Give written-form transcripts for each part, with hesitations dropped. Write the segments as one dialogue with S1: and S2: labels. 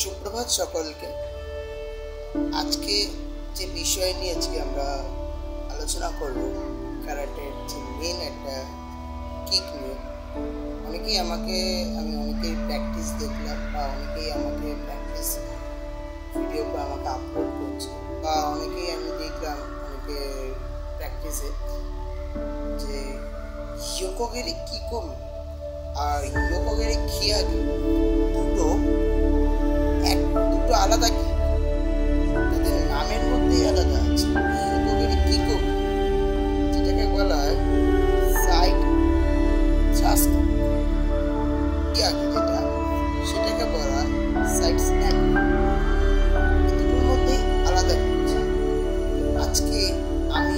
S1: সুপ্রভাত সকলকে। আজকে যে বিষয় নিয়ে আমরা আলোচনা করব, ক্যারাটের যে মেন একটা কিক নিয়ে। অনেকেই প্র্যাকটিস দেখলাম বা অনেকেই আমাকে প্র্যাকটিস ভিডিও আমাকে আপলোড করছে, বা অনেকেই আমি দেখলাম অনেকে প্র্যাকটিসে যে ইয়োকোগেরি কিকোমি আর ইয়োকোগেরি কিয়াগি দুটো আলাদা, কি তাদের নামের মধ্যেই আলাদা আছে। ইয়োকোগেরি কিকোমি যেটাকে বলা হয় সাইড থ্রাস্ট, কিয়াগি যেটা সেটাকে বলা হয় সাইড স্ন্যাপ। দুটোর মধ্যেই আলাদা কিছু। আজকে আমি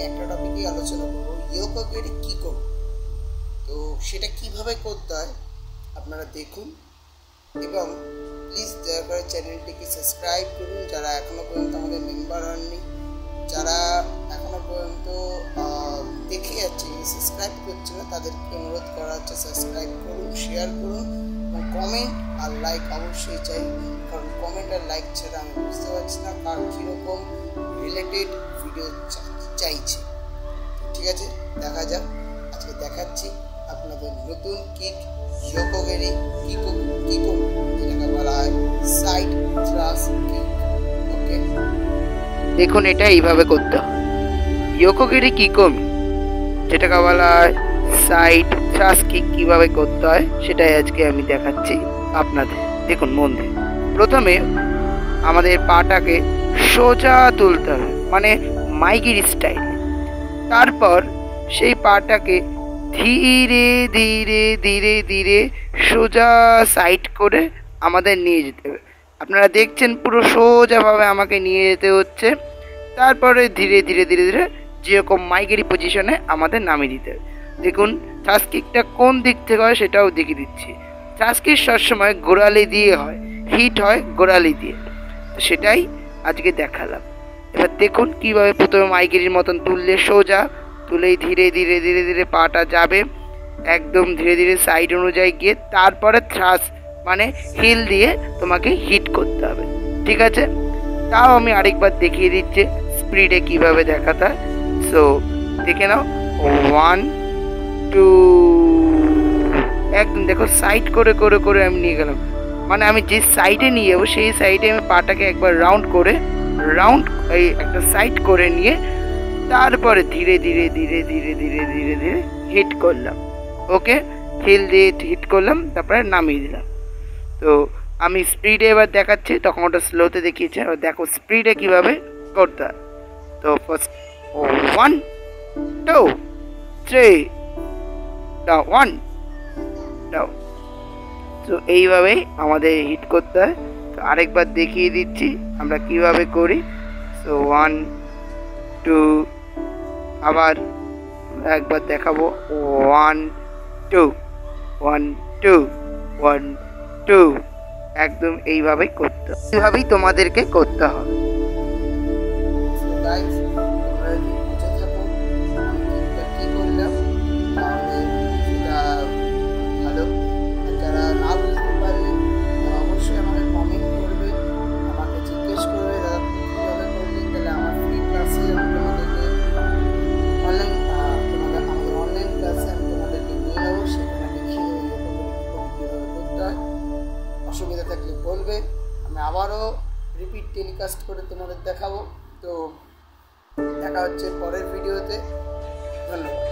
S1: একটা টপিকে আলোচনা করবো, ইয়োকোগেরি কিকোমি। তো সেটা কিভাবে করতে হয় আপনারা দেখুন, এবং প্লিজ দয়া করে চ্যানেলটিকে সাবস্ক্রাইব করুন যারা এখনো পর্যন্ত আমাদের মেম্বার হননি। যারা এখনো পর্যন্ত দেখে যাচ্ছে সাবস্ক্রাইব করছে না, তাদেরকে অনুরোধ করা হচ্ছে সাবস্ক্রাইব করুন, শেয়ার করুন, এবং কমেন্ট আর লাইক অবশ্যই চাই। কারণ কমেন্ট আর লাইক ছাড়া আমি বুঝতে পারছি না কার কীরকম রিলেটেড ভিডিও চাইছে। ঠিক আছে, দেখা যাক। আজকে দেখাচ্ছি আপনাদের নতুন কিক, ইয়োকোগেরি কিকোমি, যেটাকে বলা হয় সাইড থ্রাস্ট কিক। ওকে, দেখুন এটা এইভাবে করতে হয়। ইয়োকোগেরি কিকোমি যেটাকে বলা হয় সাইড থ্রাস্ট কিক, কিভাবে করতে হয় সেটাই আজকে আমি দেখাচ্ছি আপনাদের। দেখুন মন দিয়ে। প্রথমে আমাদের পাটাকে সোজা তুলতে হবে, মানে মাইগিরি স্টাইল। তারপর সেই পাটাকে ধীরে ধীরে ধীরে ধীরে সোজা সাইড করে আমাদের নিয়ে যেতে হবে। আপনারা দেখছেন পুরো সোজাভাবে আমাকে নিয়ে যেতে হচ্ছে। তারপরে ধীরে ধীরে ধীরে ধীরে যেরকম মাইগেরি পজিশনে আমাদের নামিয়ে দিতে হবে। দেখুন থ্রাস্ট কিকটা কোন দিক থেকে হয় সেটাও দেখিয়ে দিচ্ছি। থ্রাস্ট কিক সবসময় গোড়ালি দিয়ে হয়, হিট হয় গোড়ালি দিয়ে, সেটাই আজকে দেখালাম। এবার দেখুন কীভাবে প্রথমে মাইগেরির মতন তুললে সোজা তুলেই ধীরে ধীরে ধীরে ধীরে পাটা যাবে একদম ধীরে ধীরে সাইড অনুযায়ী গিয়ে, তারপরে থ্রাস্ট মানে হিল দিয়ে তোমাকে হিট করতে হবে। ঠিক আছে, তাও আমি আরেকবার দেখিয়ে দিচ্ছি স্পিডে কিভাবে দেখাতে হয়। সো দেখে নাও, 1 2, একদম দেখো সাইড করে করে করে আমি নিয়ে গেলাম। মানে আমি যে সাইডে নিয়ে যাবো সেই সাইডে আমি পাটাকে একবার রাউন্ড এই একটা সাইড করে নিয়ে তারপরে ধীরে ধীরে ধীরে ধীরে ধীরে ধীরে ধীরে হিট করলাম। ওকে, হিল দিয়ে হিট করলাম, তারপরে নামিয়ে দিলাম। তো আমি স্পিডে এবার দেখাচ্ছি, তখন ওটা স্লোতে দেখিয়েছি। এবার দেখো স্পিডে কীভাবে করতে হয়। তো ফার্স্ট 1 2 3 ডাউন, 1 ডাউন। তো এইভাবেই আমাদের হিট করতে হয়। তো আরেকবার দেখিয়ে দিচ্ছি আমরা কিভাবে করি। সো 1 2, আবার একবার দেখাবো 1 2 1 2 1 2, একদম এইভাবেই করতে, এইভাবেই তোমাদেরকে করতে হবে। অসুবিধা থাকলে বলবে, আমি আবারও রিপিট টেলিকাস্ট করে তোমাদের দেখাবো। তো দেখা হচ্ছে পরের ভিডিওতে। ধন্যবাদ।